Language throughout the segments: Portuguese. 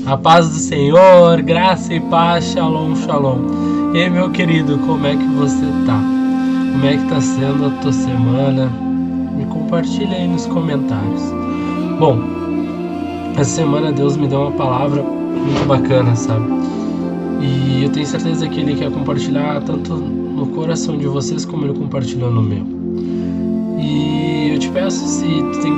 A paz do Senhor, graça e paz, shalom, shalom. E aí, meu querido, como é que você tá? Como é que tá sendo a tua semana? Me compartilha aí nos comentários. Bom, essa semana Deus me deu uma palavra muito bacana, sabe? E eu tenho certeza que Ele quer compartilhar tanto no coração de vocês como Ele compartilhou no meu. E eu te peço, se tu tem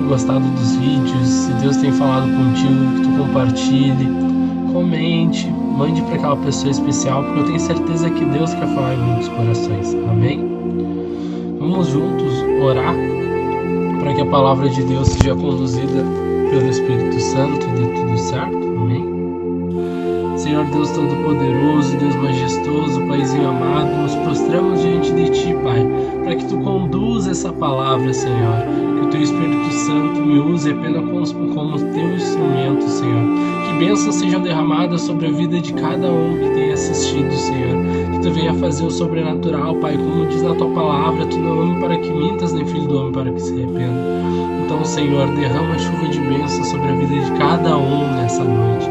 gostado dos vídeos, se Deus tem falado contigo, que tu compartilhe, comente, mande para aquela pessoa especial, porque eu tenho certeza que Deus quer falar em muitos corações. Amém? Vamos juntos orar para que a palavra de Deus seja conduzida pelo Espírito Santo e dê tudo certo. Amém? Senhor Deus Todo-Poderoso, Deus Majestoso, Paizinho amado, nos prostramos diante de Ti, Pai, para que Tu conduza essa palavra, Senhor, que o Teu Espírito Santo me use apenas como Teu instrumento, Senhor, que bênçãos sejam derramadas sobre a vida de cada um que tem assistido, Senhor, que Tu venha fazer o sobrenatural, Pai, como diz na Tua palavra, Tu não é homem para que mintas, nem filho do homem para que se arrependa. Então, Senhor, derrama chuva de bênçãos sobre a vida de cada um nessa noite.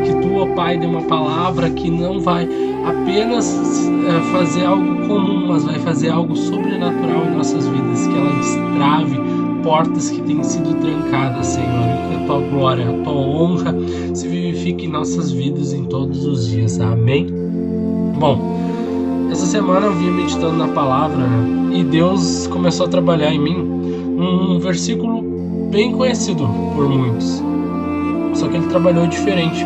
Que Tu, ó Pai, dê uma palavra que não vai apenas fazer algo comum, mas vai fazer algo sobrenatural em nossas vidas, que ela destrave portas que têm sido trancadas, Senhor, e que a Tua glória, a Tua honra se vivifique em nossas vidas em todos os dias. Amém? Bom, essa semana eu vinha meditando na palavra, né? E Deus começou a trabalhar em mim um versículo bem conhecido por muitos, só que Ele trabalhou diferente.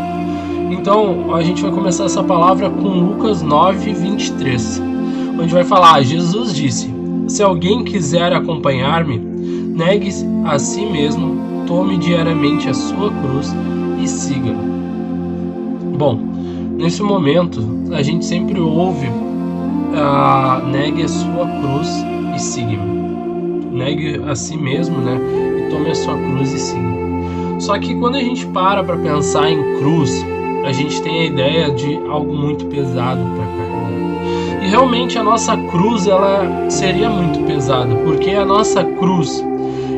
Então, a gente vai começar essa palavra com Lucas 9, 23, onde vai falar: Jesus disse, se alguém quiser acompanhar-me, negue-se a si mesmo, tome diariamente a sua cruz e siga-me. Bom, nesse momento, a gente sempre ouve negue a sua cruz e siga-me. Negue a si mesmo, né? E tome a sua cruz e siga-me. Só que quando a gente para pensar em cruz, a gente tem a ideia de algo muito pesado para carregar. E realmente a nossa cruz, ela seria muito pesada, porque a nossa cruz,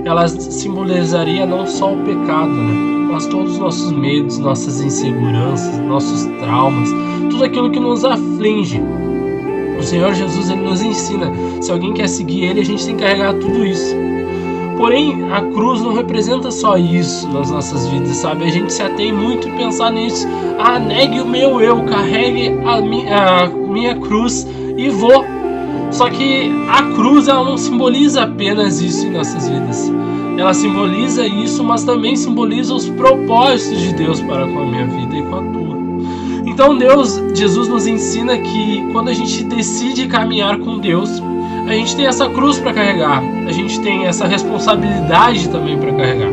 ela simbolizaria não só o pecado, né? Mas todos os nossos medos, nossas inseguranças, nossos traumas, tudo aquilo que nos aflige. O Senhor Jesus, Ele nos ensina, se alguém quer seguir Ele, a gente tem que carregar tudo isso. Porém, a cruz não representa só isso nas nossas vidas, sabe? A gente se atém muito em pensar nisso. Negue o meu eu, carregue a minha cruz e vou. Só que a cruz, ela não simboliza apenas isso em nossas vidas. Ela simboliza isso, mas também simboliza os propósitos de Deus para com a minha vida e com a tua. Então Jesus nos ensina que quando a gente decide caminhar com Deus, a gente tem essa cruz para carregar, a gente tem essa responsabilidade também para carregar.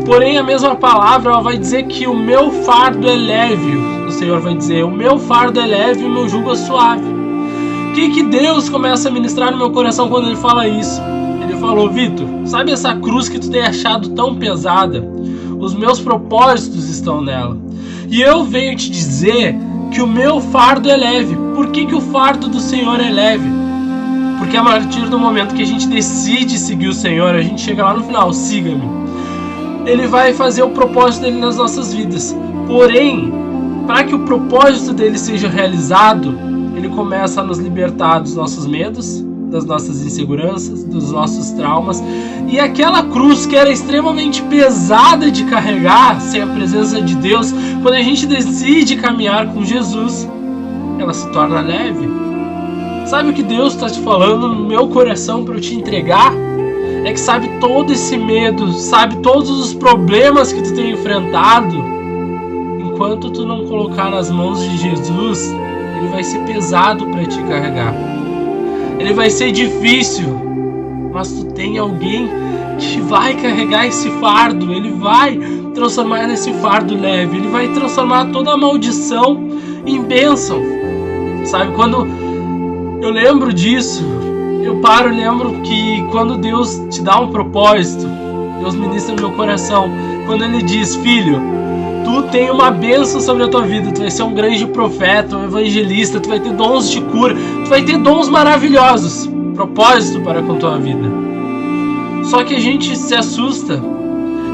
Porém, a mesma palavra, ela vai dizer que o meu fardo é leve. O Senhor vai dizer, o meu fardo é leve e o meu jugo é suave. O que Deus começa a ministrar no meu coração quando Ele fala isso? Ele falou: Vitor, sabe essa cruz que tu tem achado tão pesada? Os meus propósitos estão nela. E eu venho te dizer que o meu fardo é leve. Por que o fardo do Senhor é leve? Porque a partir do momento que a gente decide seguir o Senhor, a gente chega lá no final, siga-me. Ele vai fazer o propósito dele nas nossas vidas. Porém, para que o propósito dele seja realizado, ele começa a nos libertar dos nossos medos, das nossas inseguranças, dos nossos traumas. E aquela cruz que era extremamente pesada de carregar, sem a presença de Deus, quando a gente decide caminhar com Jesus, ela se torna leve. Sabe o que Deus está te falando no meu coração para eu te entregar? É que sabe todo esse medo, sabe todos os problemas que tu tem enfrentado, enquanto tu não colocar nas mãos de Jesus, ele vai ser pesado para te carregar. Ele vai ser difícil, mas tu tem alguém que vai carregar esse fardo, ele vai transformar nesse fardo leve, ele vai transformar toda a maldição em bênção. Sabe, quando eu lembro disso, eu lembro que quando Deus te dá um propósito, Deus ministra no meu coração, quando Ele diz: filho, tu tem uma bênção sobre a tua vida, tu vai ser um grande profeta, um evangelista, tu vai ter dons de cura, tu vai ter dons propósito para com a tua vida. Só que a gente se assusta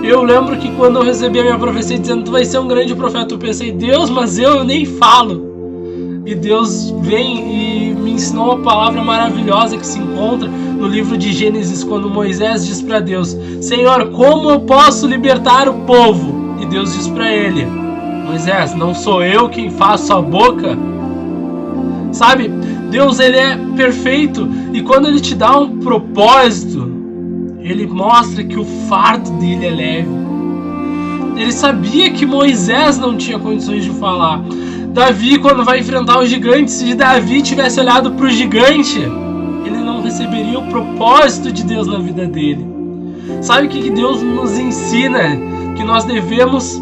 Eu lembro que quando eu recebi a minha profecia dizendo tu vai ser um grande profeta, eu pensei, Deus, mas eu nem falo. E Deus vem e me ensinou uma palavra maravilhosa que se encontra no livro de Gênesis, quando Moisés diz para Deus, Senhor, como eu posso libertar o povo? E Deus diz para ele, Moisés, não sou eu quem faço a boca? Sabe, Deus, ele é perfeito, e quando ele te dá um propósito, ele mostra que o fardo dele é leve. Ele sabia que Moisés não tinha condições de falar. Davi, quando vai enfrentar o gigante, se Davi tivesse olhado para o gigante, ele não receberia o propósito de Deus na vida dele. Sabe o que Deus nos ensina? Que nós devemos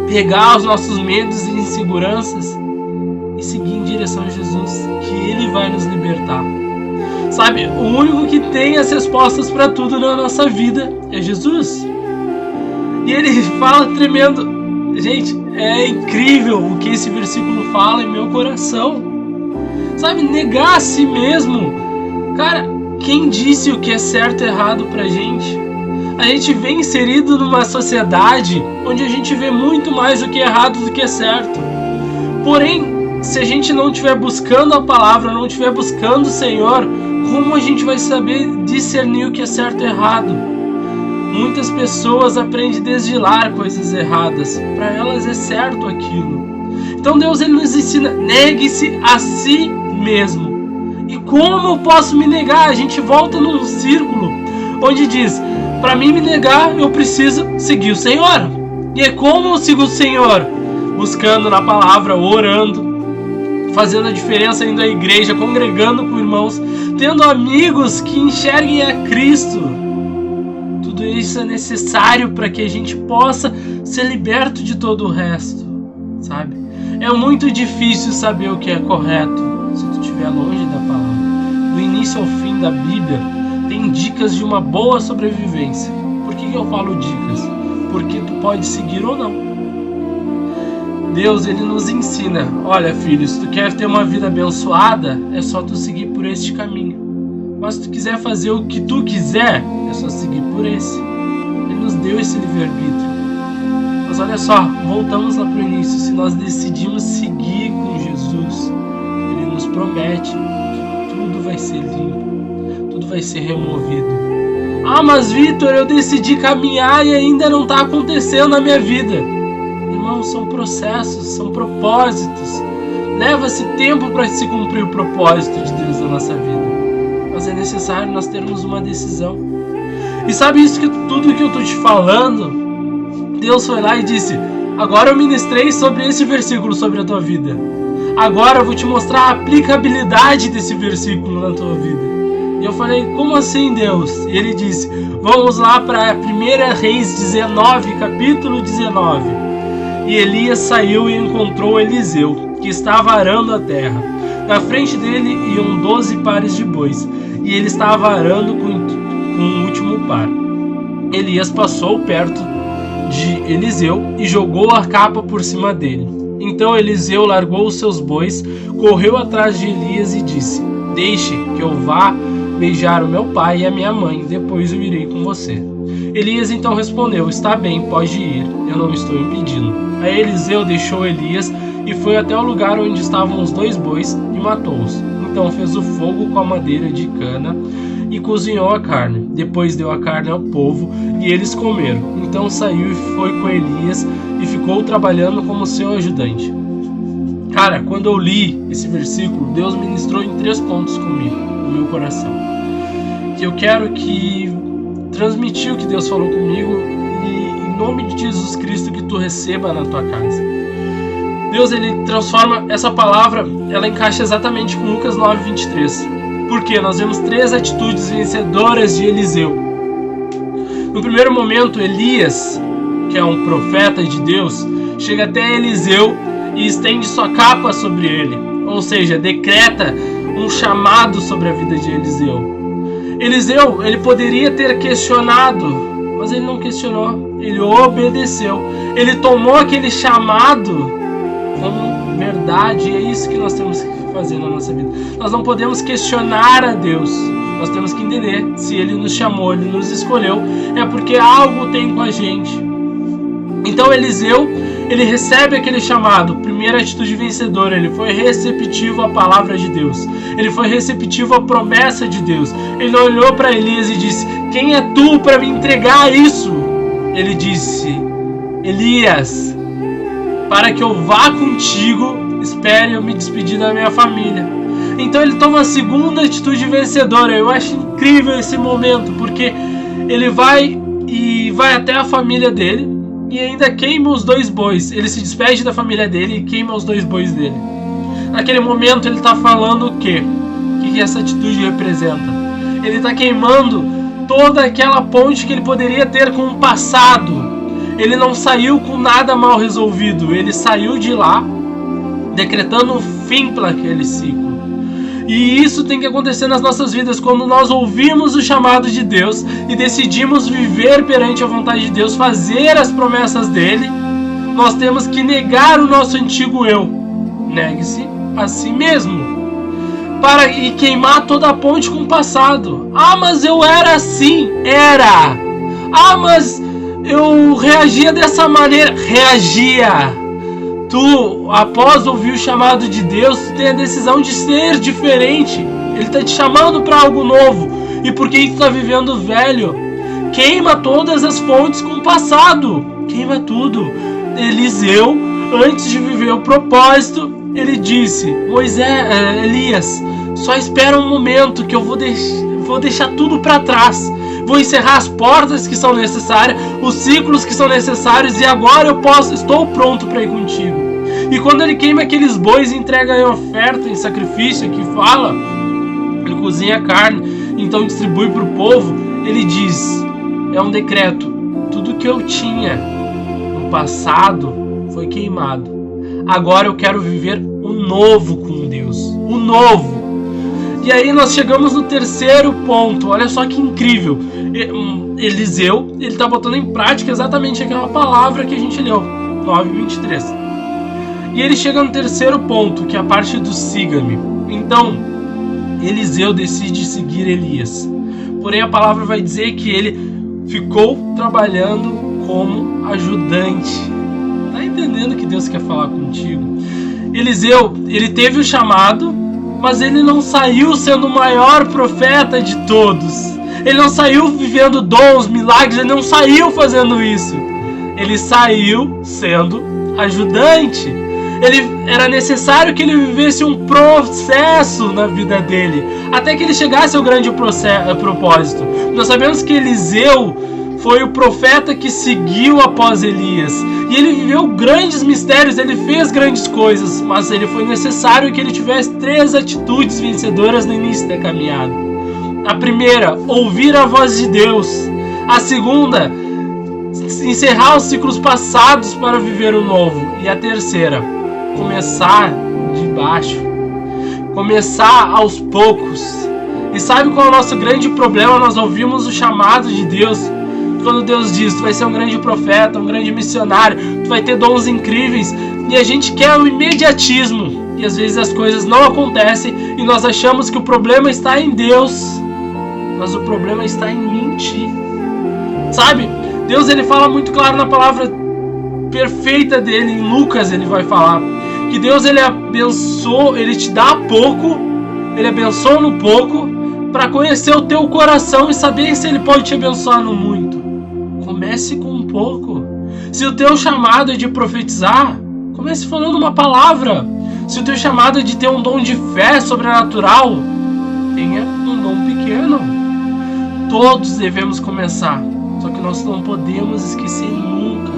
pegar os nossos medos e inseguranças e seguir em direção a Jesus, que Ele vai nos libertar. Sabe, o único que tem as respostas para tudo na nossa vida é Jesus. E Ele fala tremendo. Gente, é incrível o que esse versículo fala em meu coração. Sabe, negar a si mesmo. Cara, quem disse o que é certo e errado pra gente? A gente vem inserido numa sociedade onde a gente vê muito mais o que é errado do que é certo. Porém, se a gente não estiver buscando a palavra, não estiver buscando o Senhor, como a gente vai saber discernir o que é certo e errado? Muitas pessoas aprendem a desvilar coisas erradas. Para elas é certo aquilo. Então Deus, ele nos ensina, negue-se a si mesmo. E como eu posso me negar? A gente volta num círculo onde diz, para mim me negar, eu preciso seguir o Senhor. E é como eu sigo o Senhor? Buscando na palavra, orando, fazendo a diferença indo à igreja, congregando com irmãos, tendo amigos que enxerguem a Cristo. Tudo isso é necessário para que a gente possa ser liberto de todo o resto, sabe? É muito difícil saber o que é correto se tu estiver longe da palavra. Do início ao fim da Bíblia tem dicas de uma boa sobrevivência. Por que eu falo dicas? Porque tu pode seguir ou não. Deus, ele nos ensina, olha filho, se tu quer ter uma vida abençoada, é só tu seguir por este caminho. Mas se tu quiser fazer o que tu quiser, é só seguir por esse. Ele nos deu esse livre-arbítrio. Mas olha só, voltamos lá para o início. Se nós decidimos seguir com Jesus, Ele nos promete que tudo vai ser limpo, tudo vai ser removido. Ah, mas Vitor, eu decidi caminhar e ainda não está acontecendo na minha vida. Irmão, são processos, são propósitos. Leva-se tempo para se cumprir o propósito de Deus na nossa vida. Mas é necessário nós termos uma decisão. E sabe isso que tudo que eu estou te falando, Deus foi lá e disse, agora eu ministrei sobre esse versículo sobre a tua vida. Agora eu vou te mostrar a aplicabilidade desse versículo na tua vida. E eu falei, como assim, Deus? E ele disse, vamos lá para 1 Reis 19, capítulo 19. E Elias saiu e encontrou Eliseu, que estava arando a terra. Na frente dele iam 12 pares de bois, e ele estava arando com o último par. Elias passou perto de Eliseu e jogou a capa por cima dele. Então Eliseu largou os seus bois, correu atrás de Elias e disse, deixe que eu vá beijar o meu pai e a minha mãe, depois eu irei com você. Elias então respondeu, está bem, pode ir, eu não estou impedindo. Aí Eliseu deixou Elias e foi até o lugar onde estavam os 2 bois e matou-os. Então fez o fogo com a madeira de cana e cozinhou a carne. Depois deu a carne ao povo e eles comeram. Então saiu e foi com Elias e ficou trabalhando como seu ajudante. Cara, quando eu li esse versículo, Deus ministrou em 3 pontos comigo, no meu coração. Que eu quero que transmitir o que Deus falou comigo e em nome de Jesus Cristo que tu receba na tua casa. Deus, ele transforma essa palavra, ela encaixa exatamente com Lucas 9:23. Porque nós vemos 3 atitudes vencedoras de Eliseu. No primeiro momento, Elias, que é um profeta de Deus, chega até Eliseu e estende sua capa sobre ele. Ou seja, decreta um chamado sobre a vida de Eliseu. Eliseu, ele poderia ter questionado, mas ele não questionou, ele obedeceu. Ele tomou aquele chamado como verdade, e é isso que nós temos que fazer na nossa vida. Nós não podemos questionar a Deus, Nós temos que entender, se Ele nos chamou, Ele nos escolheu, é porque algo tem com a gente. Então Eliseu, ele recebe aquele chamado, primeira atitude vencedora, ele foi receptivo à palavra de Deus, ele foi receptivo à promessa de Deus. Ele olhou para Elias e disse: quem é tu para me entregar isso? Ele disse: Elias, para que eu vá contigo, espere eu me despedir da minha família. Então ele toma a segunda atitude vencedora. Eu acho incrível esse momento, porque ele vai até a família dele e ainda queima os 2 bois. Ele se despede da família dele e queima os 2 bois dele. Naquele momento ele está falando o quê? O que essa atitude representa? Ele está queimando toda aquela ponte que ele poderia ter com o passado. Ele não saiu com nada mal resolvido. Ele saiu de lá decretando um fim para aquele ciclo. E isso tem que acontecer nas nossas vidas quando nós ouvimos o chamado de Deus e decidimos viver perante a vontade de Deus, fazer as promessas dele. Nós temos que negar o nosso antigo eu. Negue-se a si mesmo. E queimar toda a ponte com o passado. Ah, mas eu era assim. Era. Ah, mas eu reagia dessa maneira. Reagia. Tu, após ouvir o chamado de Deus, tu tem a decisão de ser diferente. Ele está te chamando para algo novo. E por que tu está vivendo velho? Queima todas as fontes com o passado. Queima tudo. Eliseu, antes de viver o propósito, ele disse: Elias, só espera um momento que eu vou deixar tudo para trás. Vou encerrar as portas que são necessárias, os ciclos que são necessários, e agora estou pronto para ir contigo. E quando ele queima aqueles bois e entrega em oferta, em sacrifício, que fala, ele cozinha a carne, então distribui para o povo, ele diz: é um decreto, tudo que eu tinha no passado foi queimado. Agora eu quero viver o novo com Deus, o novo. E aí nós chegamos no terceiro ponto. Olha só que incrível. Eliseu, ele está botando em prática exatamente aquela palavra que a gente leu, 9:23. E ele chega no terceiro ponto, que é a parte do siga-me. Então, Eliseu decide seguir Elias. Porém, a palavra vai dizer que ele ficou trabalhando como ajudante. Tá entendendo que Deus quer falar contigo? Eliseu, ele teve o chamado, mas ele não saiu sendo o maior profeta de todos. Ele não saiu vivendo dons, milagres, ele não saiu fazendo isso. Ele saiu sendo ajudante. Era necessário que ele vivesse um processo na vida dele, até que ele chegasse ao grande propósito. Nós sabemos que Eliseu foi o profeta que seguiu após Elias. E ele viveu grandes mistérios, ele fez grandes coisas, mas foi necessário que ele tivesse 3 atitudes vencedoras no início da caminhada. A primeira, ouvir a voz de Deus. A segunda, encerrar os ciclos passados para viver o novo. E a terceira, começar de baixo. Começar aos poucos. E sabe qual é o nosso grande problema? Nós ouvimos o chamado de Deus. Quando Deus diz: tu vai ser um grande profeta, um grande missionário, tu vai ter dons incríveis, e a gente quer o imediatismo, e às vezes as coisas não acontecem, e nós achamos que o problema está em Deus, mas o problema está em mentir. Sabe? Deus, ele fala muito claro na palavra perfeita dele, em Lucas ele vai falar, que Deus, ele abençoa, ele te dá pouco, ele abençoa no pouco, para conhecer o teu coração e saber se ele pode te abençoar no muito. Comece com um pouco. Se o teu chamado é de profetizar, comece falando uma palavra. Se o teu chamado é de ter um dom de fé sobrenatural, tenha um dom pequeno. Todos devemos começar. Só que nós não podemos esquecer nunca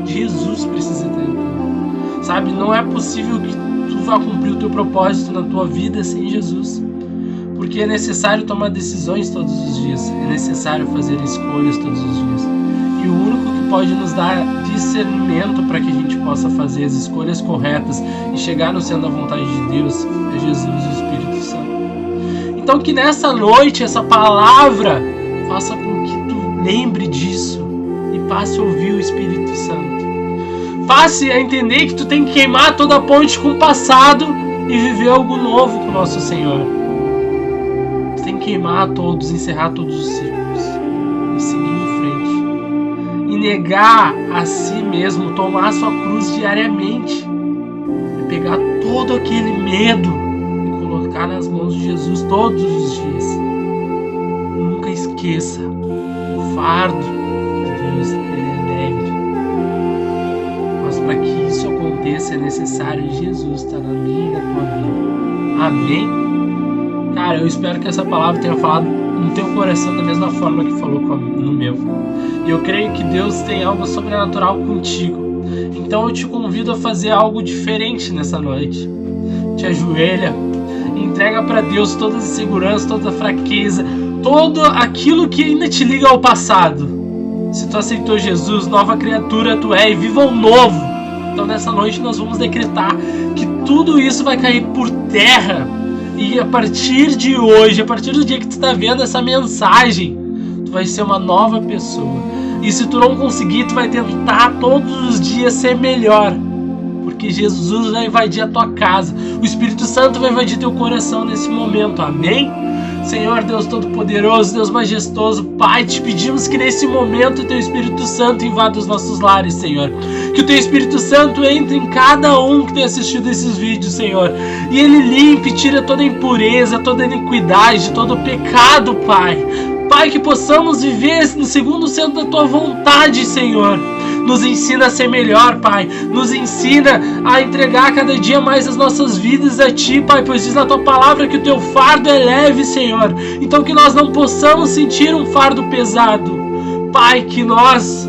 que Jesus precisa ter. Sabe, não é possível que tu vá cumprir o teu propósito na tua vida sem Jesus. Porque é necessário tomar decisões todos os dias. É necessário fazer escolhas todos os dias. E o único que pode nos dar discernimento para que a gente possa fazer as escolhas corretas e chegar no centro da vontade de Deus é Jesus e o Espírito Santo. Então que nessa noite, essa palavra faça com que tu lembre disso e passe a ouvir o Espírito Santo. Passe a entender que tu tem que queimar toda a ponte com o passado e viver algo novo com o nosso Senhor. tem que queimar todos, encerrar todos os ciclos e seguir em frente. E negar a si mesmo, tomar a sua cruz diariamente. E pegar todo aquele medo e colocar nas mãos de Jesus todos os dias. Nunca esqueça, o fardo de Deus é leve. Mas para que isso aconteça é necessário Jesus estar na minha e na tua vida. Amém? Cara, eu espero que essa palavra tenha falado no teu coração da mesma forma que falou no meu. E eu creio que Deus tem algo sobrenatural contigo. Então eu te convido a fazer algo diferente nessa noite. Te ajoelha, entrega para Deus toda a insegurança, toda a fraqueza, todo aquilo que ainda te liga ao passado. Se tu aceitou Jesus, nova criatura tu é e viva o novo. Então nessa noite nós vamos decretar que tudo isso vai cair por terra. E a partir de hoje, a partir do dia que tu está vendo essa mensagem, tu vai ser uma nova pessoa. E se tu não conseguir, tu vai tentar todos os dias ser melhor. Porque Jesus vai invadir a tua casa. O Espírito Santo vai invadir teu coração nesse momento. Amém? Senhor Deus Todo-Poderoso, Deus Majestoso, Pai, te pedimos que nesse momento o Teu Espírito Santo invada os nossos lares, Senhor. Que o Teu Espírito Santo entre em cada um que tem assistido esses vídeos, Senhor. E Ele limpe, tira toda a impureza, toda a iniquidade, todo o pecado, Pai. Pai, que possamos viver no segundo centro da Tua vontade, Senhor. Nos ensina a ser melhor, Pai. Nos ensina a entregar cada dia mais as nossas vidas a Ti, Pai. Pois diz na Tua palavra que o Teu fardo é leve, Senhor. Então que nós não possamos sentir um fardo pesado. Pai, que nós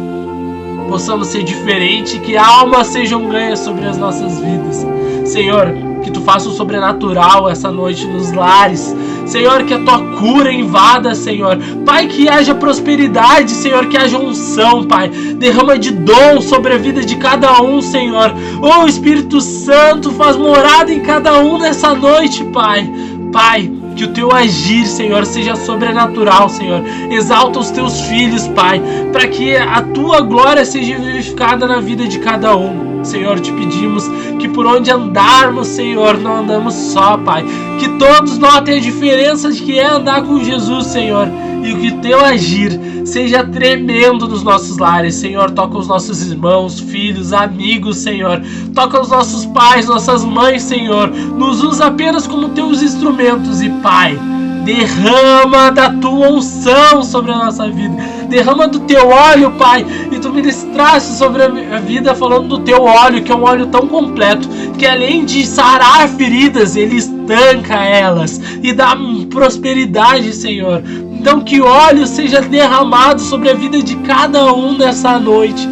possamos ser diferentes, que almas sejam ganhas sobre as nossas vidas. Senhor, que Tu faça o sobrenatural essa noite nos lares. Senhor, que a Tua cura invada, Senhor. Pai, que haja prosperidade, Senhor, que haja unção, Pai. Derrama de dom sobre a vida de cada um, Senhor. Oh, Espírito Santo, faz morada em cada um nessa noite, Pai. Pai, que o Teu agir, Senhor, seja sobrenatural, Senhor. Exalta os Teus filhos, Pai, para que a Tua glória seja vivificada na vida de cada um. Senhor, te pedimos que por onde andarmos, Senhor, não andamos só, Pai. Que todos notem a diferença de que é andar com Jesus, Senhor. E que o Teu agir seja tremendo nos nossos lares, Senhor. Toca os nossos irmãos, filhos, amigos, Senhor. Toca os nossos pais, nossas mães, Senhor. Nos usa apenas como Teus instrumentos. E, Pai, derrama da Tua unção sobre a nossa vida. Derrama do Teu óleo, Pai. E Tu ministraste sobre a vida falando do Teu óleo, que é um óleo tão completo, que além de sarar feridas, Ele estanca elas e dá prosperidade, Senhor. Então que óleo seja derramado sobre a vida de cada um nessa noite.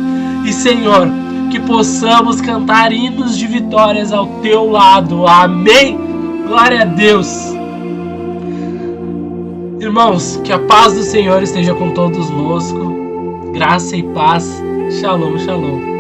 E, Senhor, que possamos cantar hinos de vitórias ao Teu lado. Amém? Glória a Deus. Irmãos, que a paz do Senhor esteja com todos nós. Graça e paz. Shalom, shalom.